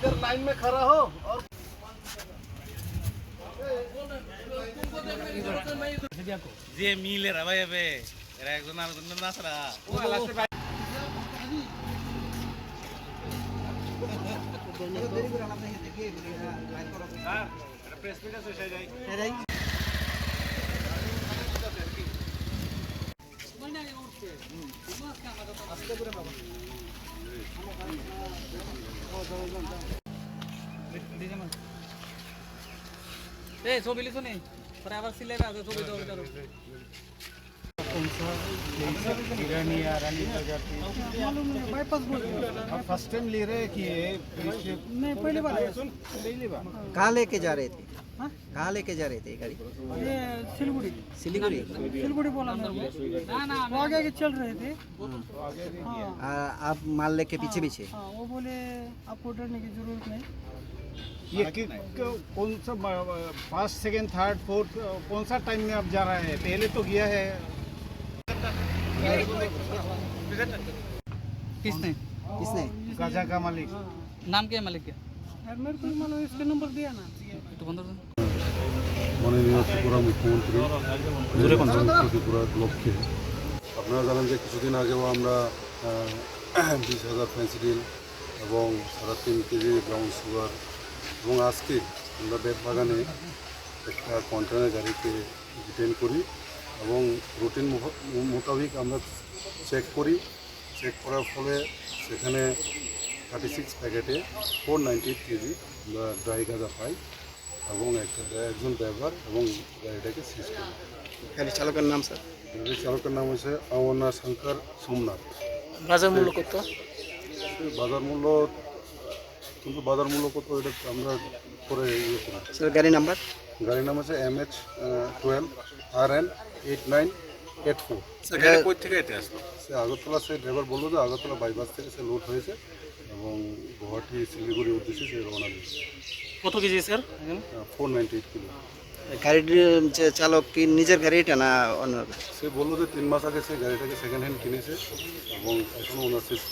इधर लाइन में खड़ा हो और যে মিলে রা ভাই হবে এরা একজন আরেকজন নাছরা ছবি লিখো নি পরে আবার সিলেবে আছে ছবি দাও দাও बाईपास बोल फर्स्ट टाइम ले रहे हैं कि ये नहीं पहली बार कहाँ लेके जा रहे थे? हाँ? कहाँ लेके जा रहे थे गाड़ी? ये सिलगुड़ी सिलीगुड़ी। सिलगुड़ी बोला ना ना वो आगे आगे चल रहे थे हाँ आप माल लेके पीछे पीछे? हाँ वो बोले आपको डरने की जरूरत नहीं ये कौन सा फर्स्ट सेकंड थर्ड फोर्थ कौन सा टाइम में अब जा रहा है? पहले तो गया है। किसने किसने? गाजा का मालिक। नाम क्या है मालिक के मेरे को मालूम इसका नंबर दिया ना तो बंद कर মাননীয় ত্রিপুরা মুখ্যমন্ত্রী ত্রিপুরার লক্ষ্যে আপনারা জানেন যে কিছুদিন আগেও আমরা 20,000 ফেন্সিডিল এবং 3.5 কেজি ব্রাউন সুগার এবং আজকে আমরা বেতবাগানে একটা কন্টেনার গাড়িকে ডিটেইন করি এবং রুটিন মোতাবেক আমরা চেক করি। চেক করার ফলে সেখানে 36 প্যাকেটে 498 কেজি আমরা ড্রাই গাঁজা পাই এবং একজন ড্রাইভার এবং গাড়িটাকে সিজ করি। গাড়ি চালকের নাম স্যার? গাড়ির চালকের নাম হচ্ছে আওয়ানা শঙ্কর সোমনাথ। বাজার মূল্য কত বাজার মূল্য বাজার মূল্য কত এটা আমরা পরে ইয়ে করি। স্যার গাড়ি নাম্বার? গাড়ির নাম হচ্ছে MH12 RN 8984। কই থেকে এটা আসলো সে আগরতলা সে ড্রাইভার বললো যে আগরতলা বাইপাস থেকে সে লোড হয়েছে এবং গুয়াহাটি শিলিগুড়ির উদ্দেশ্যে সে রওনা দিয়েছে। কত কেজি স্যার 498 কিলো। গাড়ির যে চালক কি নিজের গাড়িটা না অন্য? সে বললো যে 3 মাস আগে সে গাড়িটাকে সেকেন্ড হ্যান্ড কিনেছে এবং এখনও ওনার সিজ